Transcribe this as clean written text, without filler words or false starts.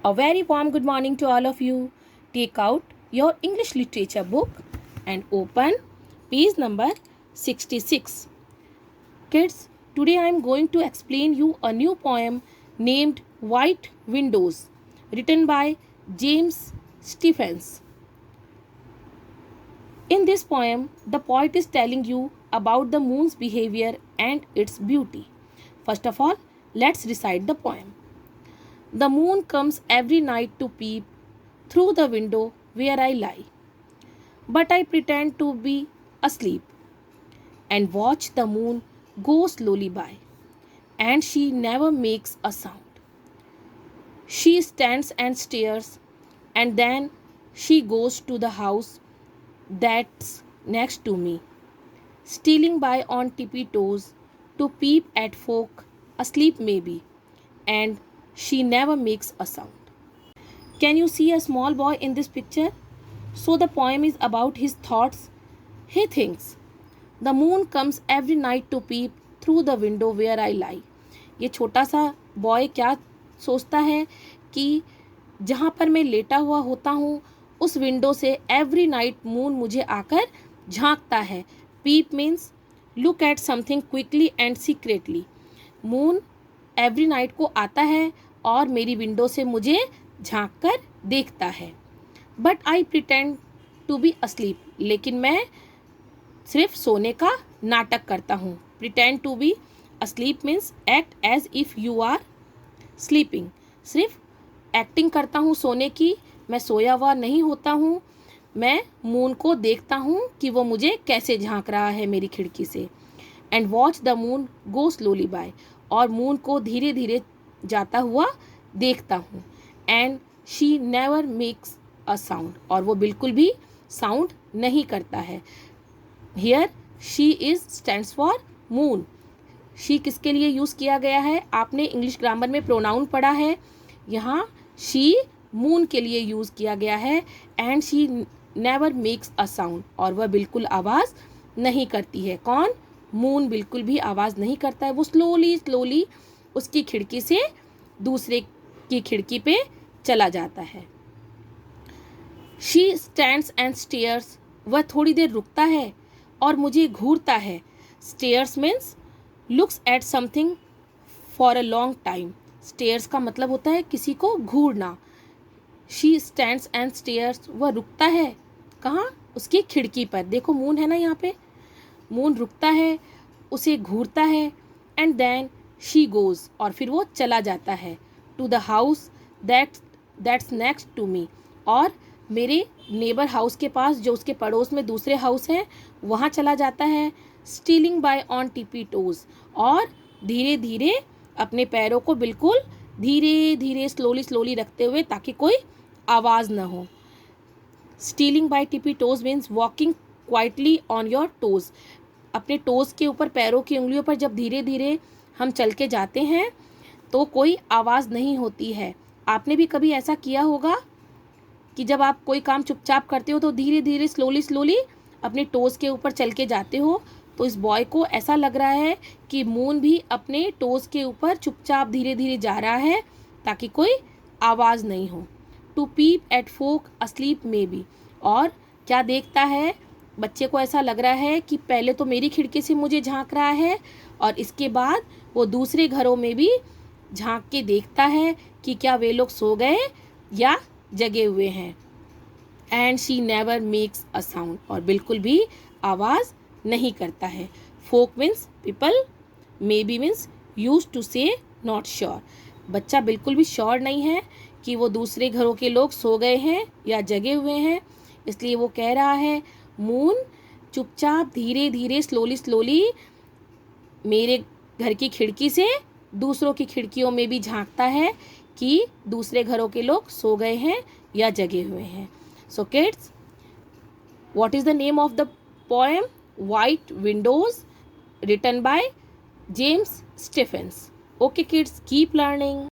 A very warm good morning to all of you. Take out your English literature book and open page number 66. Kids, today I am going to explain you a new poem named White Windows, written by James Stephens. In this poem, the poet is telling you about the moon's behavior and its beauty. First of all, let's recite the poem. The moon comes every night to peep through the window where I lie. But I pretend to be asleep and watch the moon go slowly by. And she never makes a sound. She stands and stares, and then she goes to the house that's next to me, stealing by on tippy toes to peep at folk asleep maybe, and she never makes a sound. Can you see a small boy in this picture? So the poem is about his thoughts. He thinks, the moon comes every night to peep through the window where I lie. ये छोटा सा boy क्या सोचता है कि जहाँ पर मैं लेटा हुआ होता हूँ उस विंडो से एवरी नाइट मून मुझे आकर झांकता है. Peep means look at something quickly and secretly. Moon every night को आता है और मेरी विंडो से मुझे झांक कर देखता है. But I pretend to be asleep. लेकिन मैं सिर्फ सोने का नाटक करता हूँ. Pretend to be asleep means act as if you are sleeping. सिर्फ एक्टिंग करता हूँ सोने की. मैं सोया हुआ नहीं होता हूँ. मैं मून को देखता हूँ कि वो मुझे कैसे झांक रहा है मेरी खिड़की से. And watch the moon go slowly by. और मून को धीरे धीरे जाता हुआ देखता हूँ. And she never makes a sound. और वो बिल्कुल भी साउंड नहीं करता है. Here she is stands for moon. She किसके लिए यूज़ किया गया है? आपने इंग्लिश ग्रामर में प्रोनाउन पढ़ा है. यहाँ शी मून के लिए यूज़ किया गया है. And she never makes a sound. और वह बिल्कुल आवाज़ नहीं करती है. कौन? मून बिल्कुल भी आवाज़ नहीं करता है. वो स्लोली स्लोली उसकी खिड़की से दूसरे की खिड़की पे चला जाता है. She stands and stares. वह थोड़ी देर रुकता है और मुझे घूरता है. Stares means looks at something for a long time. Stares का मतलब होता है किसी को घूरना. She stands and stares. वह रुकता है कहाँ? उसकी खिड़की पर. देखो मून है ना यहाँ पे. मून रुकता है, उसे घूरता है. And then she goes. और फिर वो चला जाता है. To the house that's next to me. और मेरे नेबर हाउस के पास जो उसके पड़ोस में दूसरे हाउस हैं वहाँ चला जाता है. Stealing by on tippy toes. और धीरे धीरे अपने पैरों को बिल्कुल धीरे धीरे स्लोली स्लोली रखते हुए ताकि कोई आवाज़ ना हो. Stealing by tippy toes means walking quietly on your toes. अपने टोज के ऊपर पैरों की उंगलियों पर जब धीरे धीरे हम चल के जाते हैं तो कोई आवाज़ नहीं होती है. आपने भी कभी ऐसा किया होगा कि जब आप कोई काम चुपचाप करते हो तो धीरे धीरे स्लोली स्लोली अपने टोज़ के ऊपर चल के जाते हो. तो इस बॉय को ऐसा लग रहा है कि मून भी अपने टोज़ के ऊपर चुपचाप धीरे धीरे जा रहा है ताकि कोई आवाज़ नहीं हो. To peep at folk asleep may be. और क्या देखता है? बच्चे को ऐसा लग रहा है कि पहले तो मेरी खिड़की से मुझे झांक रहा है और इसके बाद वो दूसरे घरों में भी झांक के देखता है कि क्या वे लोग सो गए या जगे हुए हैं. And she never makes a sound. और बिल्कुल भी आवाज़ नहीं करता है. Folk means people. Maybe means used to say not sure. बच्चा बिल्कुल भी श्योर नहीं है कि वो दूसरे घरों के लोग सो गए हैं या जगे हुए हैं. इसलिए वो कह रहा है मून चुपचाप धीरे धीरे स्लोली स्लोली मेरे घर की खिड़की से दूसरों की खिड़कियों में भी झांकता है कि दूसरे घरों के लोग सो गए हैं या जगे हुए हैं. So kids, what is the name of the poem? White Windows, written by James Stephens. Okay kids, keep learning.